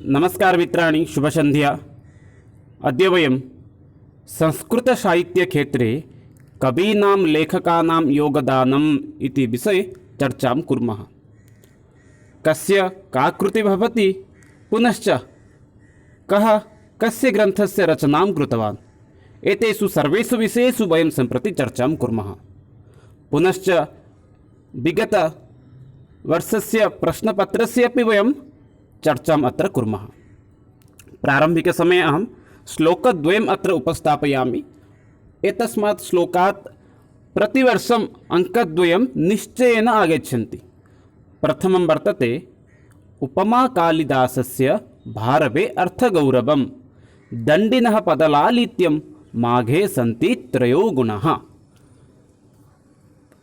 नमस्कार मित्राणि, शुभसन्ध्या। अद्य वयं संस्कृतसाहित्यक्षेत्रे कवीनां लेखकानां योगदानम् इति विषये चर्चां कुर्मः। कस्य का कृतिः भवति, पुनश्च कः कस्य ग्रन्थस्य रचनां कृतवान्, एतेषु सर्वेषु विषयेषु वयं सम्प्रति चर्चां कुर्मः। पुनश्च विगतवर्षस्य प्रश्नपत्रस्य अपि वयं चर्चाम् अत्र कुर्मः। प्रारम्भिकसमये अहं श्लोकद्वयम् अत्र उपस्थापयामि। एतस्मात् श्लोकात् प्रतिवर्षम् अङ्कद्वयं निश्चयेन आगच्छन्ति। प्रथमं वर्तते उपमा कालिदासस्य भारवे अर्थगौरवं दण्डिनः पदलालित्यं माघे सन्ति त्रयो गुणाः।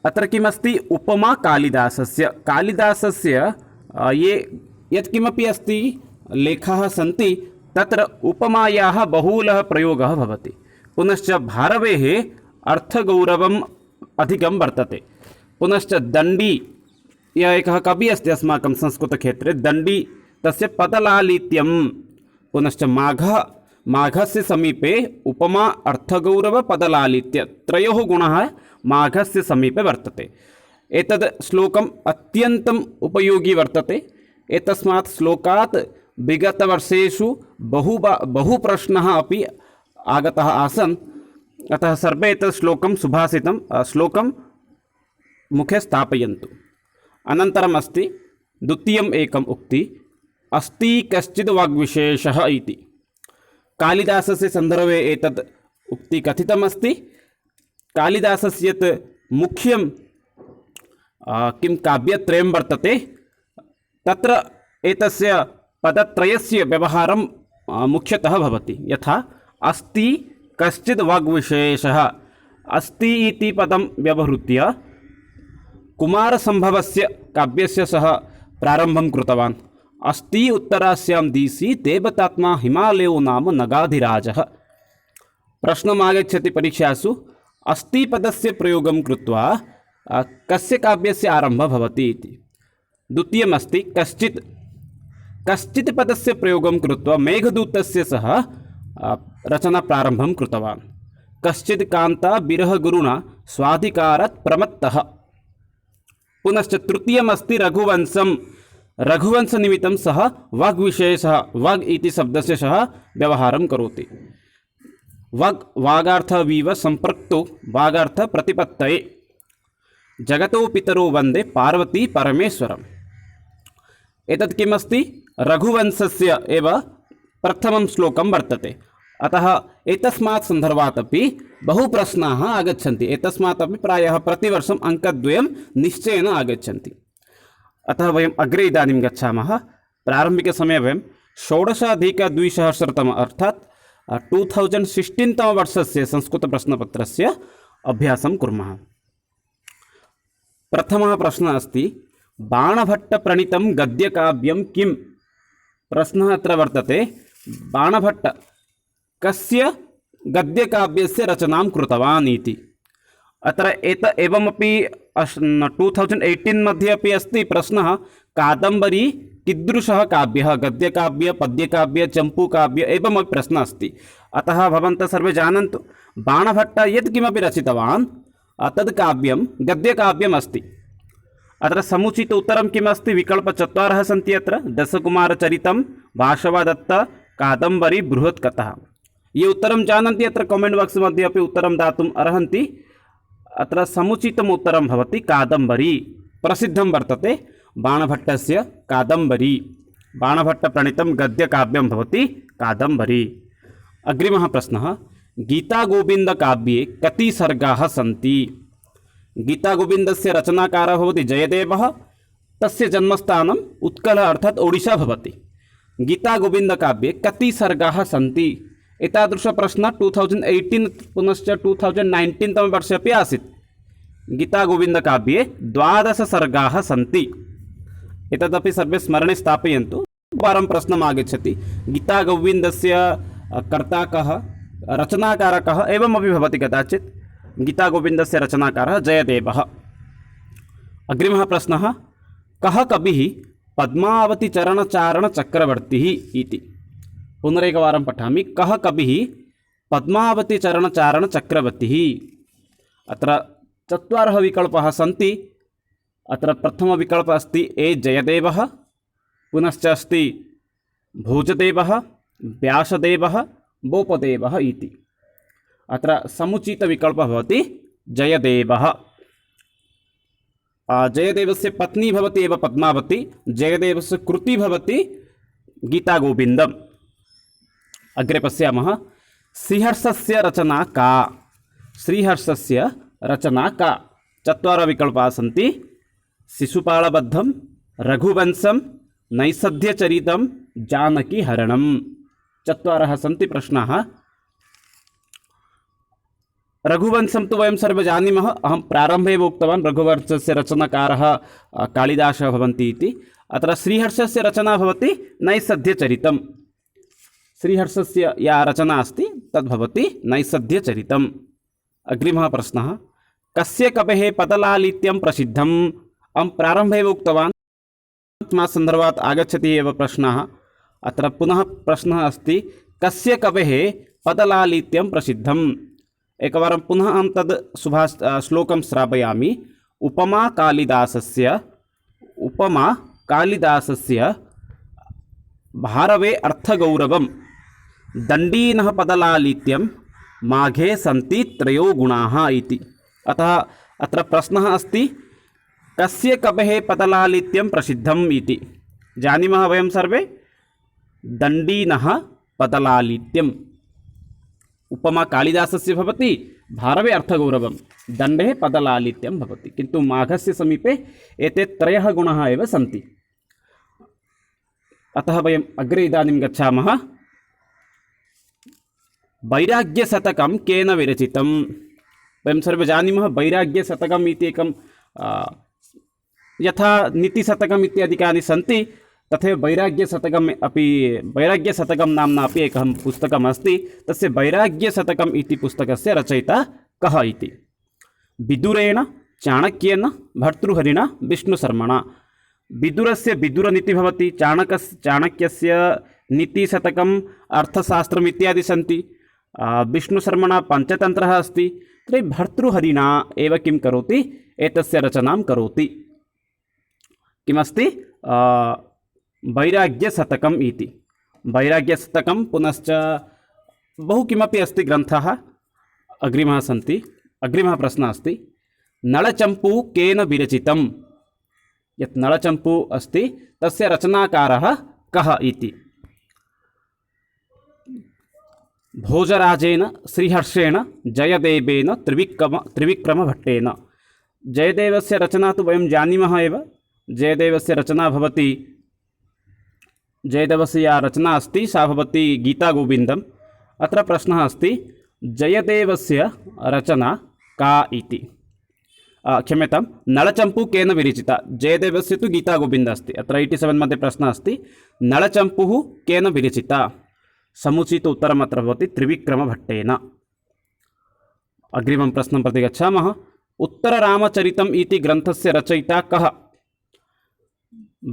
अत्र किमस्ति? उपमा कालिदासस्य ये यत्किमपि अस्ति लेखाः सन्ति तत्र उपमायाः बहुलः प्रयोगः भवति। पुनश्च भारवेः अर्थगौरवम् अधिकं वर्तते। पुनश्च दण्डी, यः एकः कविः अस्ति अस्माकं संस्कृतक्षेत्रे, दण्डी तस्य पदलालित्यं। पुनश्च माघस्य समीपे उपमा अर्थगौरव पदलालित्य त्रयोः गुणाः माघस्य समीपे वर्तते। एतद् श्लोकम् अत्यन्तम् उपयोगी वर्तते। एतस्मात् श्लोकात् विगतवर्षेषु बहु प्रश्नः अपि आगतः आसन्। अतः सर्वे एतत् सुभाषितं श्लोकं मुखे स्थापयन्तु। अनन्तरम् अस्ति द्वितीयम् एकम् उक्ति, अस्ति कश्चिद् वाग्विशेषः इति। कालिदासस्य सन्दर्भे एतत् उक्ति कथितमस्ति। कालिदासस्य यत् मुख्यं किं काव्यत्रयं वर्तते, तत्र एतस्य पदत्रयस्य व्यवहारं मुख्यतः भवति। यथा अस्ति कश्चिद् वाग्विशेषः, अस्ति इति पदं व्यवहृत्य कुमारसम्भवस्य काव्यस्य सः प्रारम्भं कृतवान्। अस्ति उत्तरास्यां दिशि देवतात्मा हिमालयो नाम नगाधिराजः। प्रश्नमागच्छति परीक्षासु, अस्ति पदस्य प्रयोगं कृत्वा कस्य काव्यस्य आरम्भः भवति इति। द्वितीयमस्ति कश्चित् पदस्य प्रयोगं कृत्वा मेघदूतस्य सह रचनाप्रारम्भं कृतवान्। कश्चित् कान्ता विरहगुरुणा स्वाधिकारात् प्रमत्तः। पुनश्च तृतीयमस्ति रघुवंशनिमित्तं सः वाग्विशेषः, वाग् इति शब्दस्य सह व्यवहारं करोति। वागार्थवीव सम्पृक्तो वागार्थ प्रतिपत्तये जगतो पितरो वन्दे पार्वती परमेश्वरम्। एतत् किमस्ति? रघुवंशस्य एव प्रथमं श्लोकं वर्तते। अतः एतस्मात् सन्दर्भात् अपि बहु प्रश्नाः आगच्छन्ति। एतस्मात् अपि प्रायः प्रतिवर्षम् अङ्कद्वयं निश्चयेन आगच्छन्ति। अतः वयम् अग्रे इदानीं गच्छामः। प्रारम्भिकसमये वयं 16अधिक-200 अर्थात् 2016 तमवर्षस्य संस्कृतप्रश्नपत्रस्य अभ्यासं कुर्मः। प्रथमः प्रश्नः अस्ति, बाणभट्टप्रणीतं गद्यकाव्यं किम्? प्रश्नः अत्र वर्तते, बाणभट्ट कस्य गद्यकाव्यस्य रचनां कृतवान् इति। अत्र एवमपि 2018 मध्ये अपि अस्ति प्रश्नः, कादम्बरी कीदृशः काव्यः? गद्यकाव्य, पद्यकाव्य, चम्पूकाव्य, एवमपि प्रश्नः अस्ति। अतः भवन्तः सर्वे जानन्तु, बाणभट्ट यत्किमपि रचितवान् तद् काव्यं गद्यकाव्यम् अस्ति। अत्र समुचित उत्तरं किमस्ति? विकल्पचत्वारः सन्ति अत्र, दशकुमारचरितं, वासवदत्त, कादम्बरी, बृहत्कथा। ये उत्तरं जानन्ति अत्र कमेण्ट् बाक्स् मध्ये अपि उत्तरं दातुम् अर्हन्ति। अत्र समुचितम् उत्तरं भवति कादम्बरी। प्रसिद्धं वर्तते बाणभट्टस्य कादम्बरी। बाणभट्टप्रणीतं गद्यकाव्यं भवति कादम्बरी। अग्रिमः प्रश्नः, गीतागोविन्दकाव्ये कति सर्गाः सन्ति? गीतागोविन्दस्य रचनाकारः भवति जयदेवः। तस्य जन्मस्थानम् उत्कलः अर्थात् ओडिशा भवति। गीतागोविन्दकाव्ये कति सर्गाः सन्ति? एतादृशप्रश्नः 2018 पुनश्च 2019 तमवर्षे अपि आसीत्। गीतागोविन्दकाव्ये 12 सर्गाः सन्ति। एतदपि सर्वे स्मरणे स्थापयन्तु। वारं प्रश्नम् आगच्छति, गीतागोविन्दस्य कर्ता कः, रचनाकारः कः, एवमपि भवति कदाचित्। गीतागोविन्दस्य रचनाकारः जयदेवः। अग्रिमः प्रश्नः, कः कविः पद्मावतीचरणचारणचक्रवर्तिः इति। पुनरेकवारं पठामि। कः कविः पद्मावतीचरणचारणचक्रवर्तिः? अत्र चत्वारः विकल्पाः सन्ति। अत्र प्रथमविकल्पः अस्ति ए जयदेवः, पुनश्च अस्ति भोजदेवः, व्यासदेवः, बोपदेवः इति। अत्र समुचितविकल्पः भवति जयदेवः। जयदेवस्य पत्नी भवति एव पद्मावती, जयदेवस्य कृतिः भवति गीतागोविन्दम्। अग्रे पश्यामः। श्रीहर्षस्य रचना का? श्रीहर्षस्य रचना का? चत्वारः विकल्पाः सन्ति। शिशुपालवद्धं, रघुवंशं, नैषध्यचरितं, जानकीहरणं। चत्वारः सन्ति प्रश्नाः। रघुवंशं तु वयं सर्वे जानीमः। अहं प्रारम्भे एव उक्तवान् रघुवंशस्य रचनाकारः कालिदासः भवन्ति इति। अत्र श्रीहर्षस्य रचना भवति नैषध्यचरितं। श्रीहर्षस्य या रचना अस्ति तद्भवति नैषध्यचरितम्। अग्रिमः प्रश्नः। कस्य कवेः पदलालित्यं प्रसिद्धम्? अहं प्रारम्भे एव उक्तवान् तस्मात् सन्दर्भात् आगच्छति एव प्रश्नः। अत्र पुनः प्रश्नः अस्ति कस्य कवेः पदलालित्यं प्रसिद्धम्? एकवारं पुनः अहं तद् श्लोकं श्रावयामि। उपमा कालिदासस्य भारवे अर्थगौरवं दण्डीनः पदलालित्यं माघे सन्ति त्रयो गुणाः इति। अतः अत्र प्रश्नः अस्ति कस्य कवेः पदलालित्यं प्रसिद्धम् इति। जानीमः वयं सर्वे दण्डीनः पदलालित्यम्। उपमा कालिदासस्य भवति, भारवे अर्थगौरवं, दण्डे पदलालित्यं भवति। किन्तु माघस्य समीपे एते त्रयः गुणाः एव सन्ति। अतः वयम् अग्रे इदानीं गच्छामः। वैराग्यशतकं केन विरचितं? वयं सर्वे जानीमः वैराग्यशतकम् इति एकं यथा नीतिशतकम् इत्यादिकानि सन्ति तथैव वैराग्यशतकं नाम्ना अपि एकं पुस्तकम् अस्ति। तस्य वैराग्यशतकम् इति पुस्तकस्य रचयिता कः इति? विदुरेण, चाणक्येन, भर्तृहरिणा, विष्णुशर्मणा। विदुरस्य विदुरनीतिः भवति, चाणक्यस्य नीतिशतकम्, अर्थशास्त्रम् इत्यादि सन्ति। विष्णुशर्मणा पञ्चतन्त्रः अस्ति। तर्हि भर्तृहरिणा एव किं करोति? एतस्य रचनां करोति। किमस्ति? वैराग्यशतकम् इति। वैराग्यशतकं पुनश्च बहु किमपि अस्ति ग्रन्थः। अग्रिमः प्रश्नः अस्ति नळचम्पू केन विरचितं? यत् नळचम्पू अस्ति तस्य रचनाकारः कः इति? भोजराजेन, श्रीहर्षेण, जयदेवेन, त्रिविक्रमभट्टेन। जयदेवस्य रचना तु वयं जानीमः एव। जयदेवस्य रचना भवति, जयदेवस्य या रचना अस्ति सा भवति गीतागोविन्दम्। अत्र प्रश्नः अस्ति जयदेवस्य रचना का इति। क्षम्यतां, नळचम्पू केन विरचिता? जयदेवस्य तु गीतागोविन्दः अस्ति। अत्र 87 मध्ये प्रश्नः अस्ति नळचम्पूः केन विरचिता? समुचित उत्तरम् अत्र भवति त्रिविक्रमभट्टेन। अग्रिमं प्रश्नं प्रति गच्छामः। उत्तररामचरितम् इति ग्रन्थस्य रचयिता कः?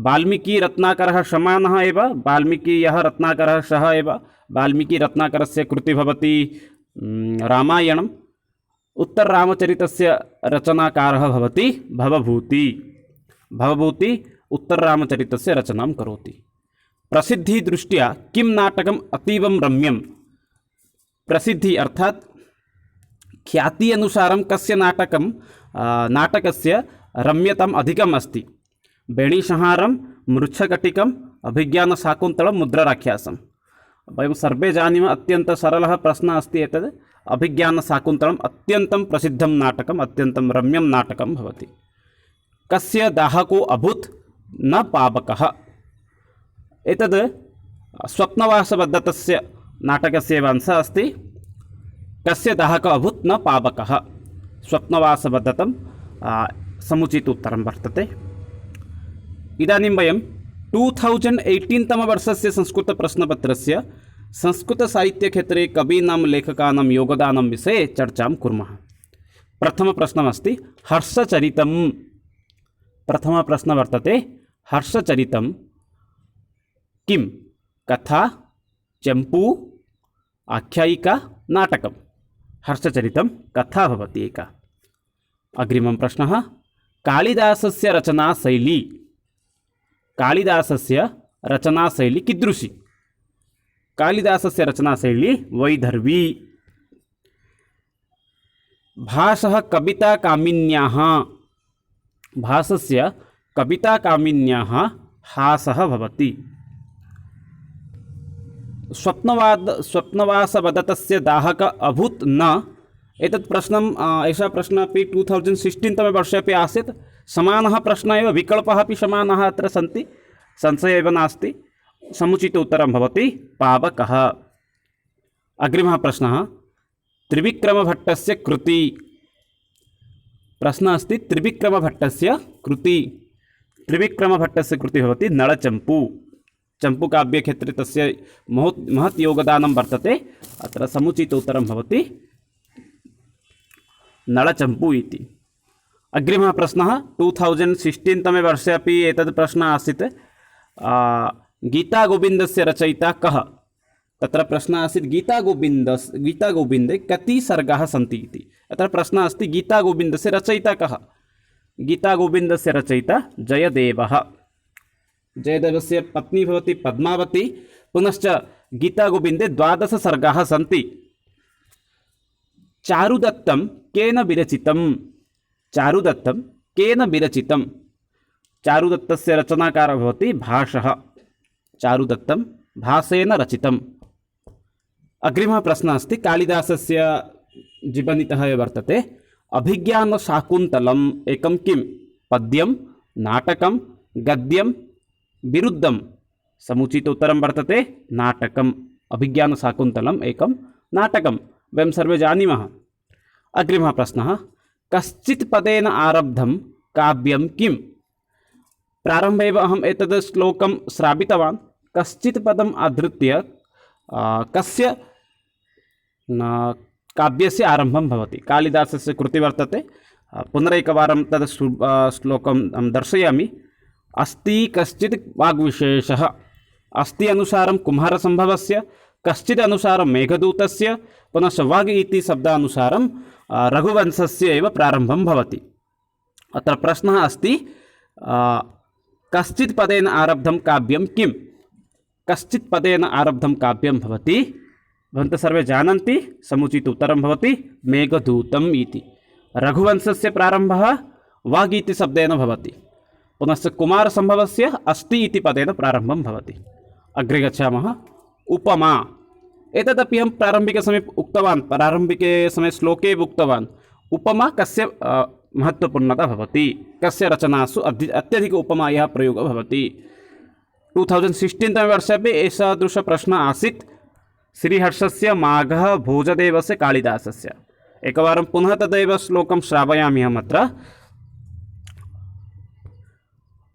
वाल्मीकि रत्नाकरः समानः एव। वाल्मीकि यः रत्नाकरः सः एव। वाल्मीकि रत्नाकरस्य कृतिः भवति रामायणम्। उत्तररामचरितस्य रचनाकारः भवति भवभूति। भवभूति उत्तररामचरितस्य रचनां करोति। प्रसिद्धिदृष्ट्या किं नाटकम् अतीवं रम्यं? प्रसिद्धि अर्थात् ख्याति अनुसारं कस्य नाटकस्य रम्यताम् अधिकम् अस्ति? बेणीसंहारं, मृच्छकटिकम्, अभिज्ञानशाकुन्तलं, मुद्राराख्यासं। वयं सर्वे जानीमः अत्यन्तं सरलः प्रश्नः अस्ति एतद्। अभिज्ञानशाकुन्तलम् अत्यन्तं प्रसिद्धं नाटकम्, अत्यन्तं रम्यं नाटकं भवति। कस्य दाहको अभूत् न पावकः? एतद् स्वप्नवासवदत्तस्य नाटकस्य एव अंशः अस्ति। कस्य दाहको अभूत् न पावकः? स्वप्नवासवदत्तं समुचित उत्तरं वर्तते। इदानीं वयं 2018 तमवर्षस्य संस्कृतप्रश्नपत्रस्य संस्कृतसाहित्यक्षेत्रे कवीनां लेखकानां योगदानं विषये चर्चां कुर्मः। प्रथमप्रश्नमस्ति हर्षचरितं। प्रथमः प्रश्नः वर्तते हर्षचरितं किं? कथा, चम्पू, आख्यायिका, नाटकं। हर्षचरितं कथा भवति एका। अग्रिमः प्रश्नः, कालिदासस्य रचनाशैली, कालिदासस्य रचनाशैली कीदृशी? कालिदासस्य रचनाशैली वैदर्भी। भासः कविताकामिन्याः, भासस्य कविताकामिन्याः हासः भवति। स्वप्नवासवदतस्य दाहक अभूत् न? एतत् प्रश्नम् एषः प्रश्नः अपि 2016 तमे वर्षे अपि आसीत्। समानः प्रश्नः एव, विकल्पाः अपि समानाः अत्र सन्ति, संशयः एव नास्ति। समुचित उत्तरं भवति पावकः। अग्रिमः प्रश्नः, त्रिविक्रमभट्टस्य कृति। प्रश्नः अस्ति त्रिविक्रमभट्टस्य कृति। त्रिविक्रमभट्टस्य कृति भवति नळचम्पू। चम्पूकाव्यक्षेत्रे तस्य महत् योगदानं वर्तते। अत्र समुचित उत्तरं भवति नळचम्पू इति। अग्रिमः प्रश्नः 2016 तमे वर्षे अपि एतद् प्रश्नः आसीत्। गीतागोविन्दस्य रचयिता कः? तत्र प्रश्नः आसीत् गीतागोविन्दे कति सर्गाः सन्ति इति। अत्र प्रश्नः अस्ति गीतागोविन्दस्य रचयिता कः? गीतागोविन्दस्य रचयिता जयदेवः। जयदेवस्य पत्नी भवति पद्मावती। पुनश्च गीतागोविन्दे 12 सर्गाः सन्ति। चारुदत्तं केन विरचितं? चारुदत्तं केन विरचितं? चारुदत्तस्य रचनाकारः भवति भासः। चारुदत्तं भासेन रचितम्। अग्रिमः प्रश्नः अस्ति कालिदासस्य जीवनीतः एव वर्तते। अभिज्ञानशाकुन्तलम् एकं किं? पद्यं, नाटकं, गद्यं, विरुद्धं? समुचित उत्तरं वर्तते नाटकम्। अभिज्ञानशाकुन्तलम् एकं नाटकं, वयं सर्वे जानीमः। अग्रिमः प्रश्नः, कश्चित् पदेन आरब्धं काव्यं किं? प्रारम्भे एव अहम् एतद् श्लोकं श्रावितवान्। कश्चित् पदम् आधृत्य कस्य काव्यस्य आरम्भं भवति? कालिदासस्य कृति वर्तते। पुनरेकवारं तद् श्लोकं दर्शयामि। अस्ति कश्चित् वाग्विशेषः। अस्ति अनुसारं कुमारसम्भवस्य, कश्चित् अनुसारं मेघदूतस्य, पुनश्च वाग् इति शब्दानुसारं रघुवंशस्य एव प्रारम्भं भवति। अत्र प्रश्नः अस्ति कश्चित् पदेन आरब्धं काव्यं किं? कश्चित् पदेन आरब्धं काव्यं भवति, भवन्तः सर्वे जानन्ति, समुचित उत्तरं भवति मेघदूतम् इति। रघुवंशस्य प्रारम्भः वाग् इति शब्देन भवति। पुनश्च कुमारसम्भवस्य अस्ति इति पदेन प्रारम्भं भवति। अग्रे गच्छामः। उपमा। एतदपि अहं प्रारम्भिकसमये उक्तवान्, प्रारम्भिके समये श्लोके उक्तवान्। उपमा कस्य महत्त्वपूर्णता भवति? कस्य रचनासु अत्यधिक उपमायाः प्रयोगः भवति? 2016 तमे वर्षे अपि एतादृशः प्रश्नः आसीत्। श्रीहर्षस्य, माघः, भोजदेवस्य, कालिदासस्य। एकवारं पुनः तदेव श्लोकं श्रावयामि अहम् अत्र।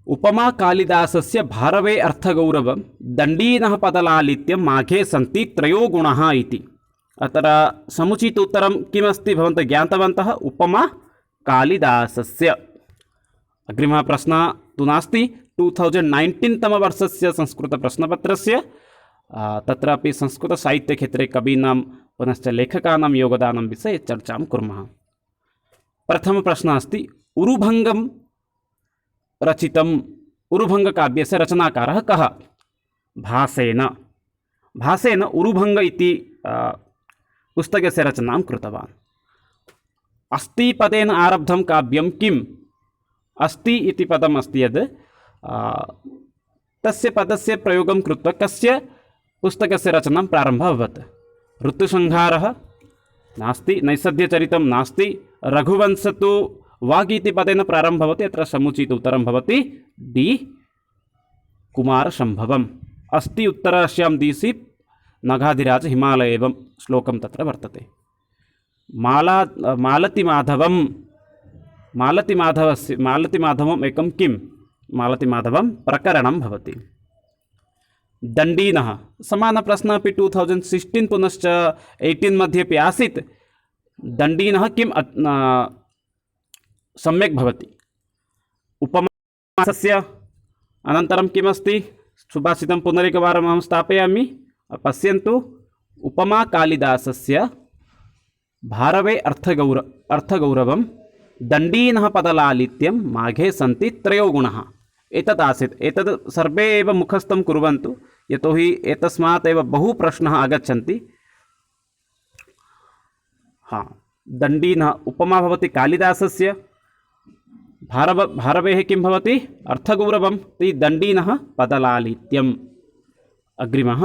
उपमा कालिदासस्य भारवे अर्थगौरवं दण्डीनः पदलालित्यं माघे सन्ति त्रयो गुणाः इति। अत्र समुचित उत्तरं किमस्ति भवन्तः ज्ञातवन्तः? उपमा कालिदासस्य। अग्रिमः प्रश्नः तु नास्ति 2019 तमवर्षस्य संस्कृतप्रश्नपत्रस्य। तत्रापि संस्कृतसाहित्यक्षेत्रे कवीनां पुनश्च लेखकानां योगदानं विषये चर्चां कुर्मः। प्रथमप्रश्नः अस्ति उरुभङ्गं रचितम्। उरुभङ्गकाव्यस्य रचनाकारः कः? भासेन। भासेन उरुभङ्ग इति पुस्तकस्य रचनां कृतवान्। अस्ति पदेन आरब्धं काव्यं किम्? अस्ति इति पदम् अस्ति यद्, तस्य पदस्य प्रयोगं कृत्वा कस्य पुस्तकस्य रचनां प्रारम्भः अभवत्? ऋतुसंहारः नास्ति, नैषधीयचरितं नास्ति, रघुवंश तु वाग् इति पदेन प्रारम्भः भवति। अत्र समुचित उत्तरं भवति डी कुमारसम्भवम्। अस्ति उत्तरास्यां दिशि नगाधिराज हिमालय एवं श्लोकं तत्र वर्तते। मालतिमाधवम् एकं किं? मालतिमाधवं प्रकरणं भवति। दण्डीनः समानप्रश्नः अपि 2016 पुनश्च 18 मध्ये अपि आसीत्। दण्डीनः किं सम्यक् भवति? उपमासस्य अनन्तरं किमस्ति सुभाषितं पुनरेकवारम् अहं स्थापयामि पश्यन्तु उपमा कालिदासस्य भारवे अर्थगौरवं दण्डीनः पदलालित्यं माघे सन्ति त्रयो गुणाः एतत् आसीत्। एतत् सर्वे एव मुखस्थं कुर्वन्तु यतोहि एतस्मात् एव बहु प्रश्नाः आगच्छन्ति। दण्डीनः उपमा भवति कालिदासस्य भारवेः किं भवति अर्थगौरवं ते दण्डीनः पदलालित्यम्। अग्रिमः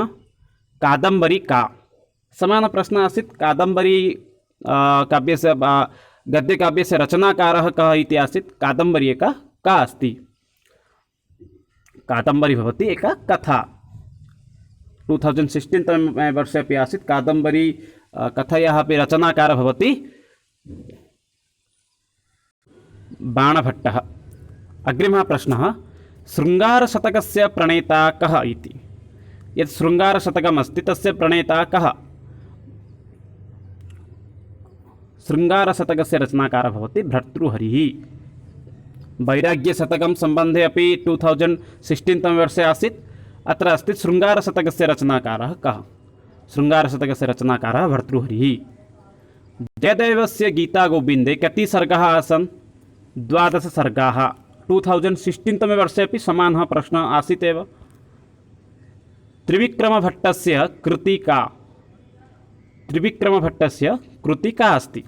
कादम्बरी का समानप्रश्नः आसीत्। कादम्बरी काव्यस्य गद्यकाव्यस्य रचनाकारः कः इति आसीत्। कादम्बरी एका का अस्ति। कादम्बरी भवति एका कथा। 2016 तमे वर्षे अपि आसीत्। कादम्बरी कथायाः अपि रचनाकारः भवति बाणभट्टः। अग्रिमः प्रश्नः शृङ्गारशतकस्य प्रणेता कः इति। यत् शृङ्गारशतकमस्ति तस्य प्रणेता कः। शृङ्गारशतकस्य रचनाकारः भवति भर्तृहरिः। वैराग्यशतकं सम्बन्धे अपि 2016 तमे वर्षे आसीत्। अत्र अस्ति शृङ्गारशतकस्य रचनाकारः कः। शृङ्गारशतकस्य रचनाकारः भर्तृहरिः। जयदेवस्य गीतागोविन्दे कति सर्गाः आसन्। 12 सर्गाः। 2016 तमे वर्षे अपि समानः प्रश्नः आसीत् एव। त्रिविक्रमभट्टस्य कृति का। त्रिविक्रमभट्टस्य कृति का अस्ति।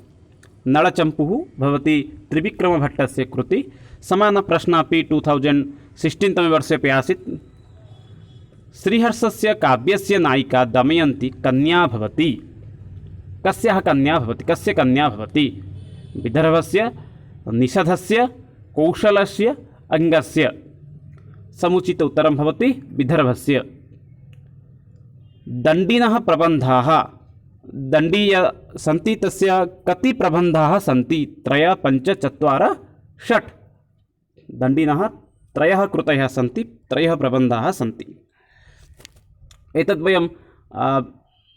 नळचम्पुः भवति त्रिविक्रमभट्टस्य कृति। समानप्रश्नः अपि 2016 तमे वर्षे अपि आसीत्। श्रीहर्षस्य काव्यस्य नायिका दमयन्ती कन्या भवति। कस्याः कन्या भवति। कस्य कन्या भवति। विदर्भस्य निषधस्य कौशलस्य अङ्गस्य। समुचित उत्तरं भवति विदर्भस्य। दण्डिनः प्रबन्धाः दण्डीय सन्ति तस्य कति प्रबन्धाः सन्ति। 3 5 4 6। दण्डिनः 3 कृतयः सन्ति 3 प्रबन्धाः सन्ति। एतद् वयं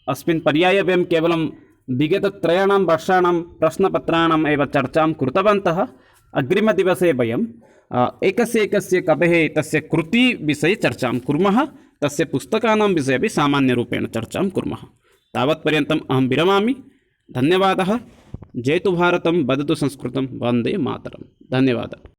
अस्मिन् पर्याये वयं केवलं विगतत्रयाणां वर्षाणां प्रश्नपत्राणाम् एव चर्चां कृतवन्तः। अग्रिमदिवसे वयं एकस्य कवेः तस्य कृतिविषये चर्चां कुर्मः। तस्य पुस्तकानां विषये अपि सामान्यरूपेण चर्चां कुर्मः। तावत्पर्यन्तम् अहं विरमामि। धन्यवादः। जयतु भारतं वदतु संस्कृतं वन्दे मातरं। धन्यवादः।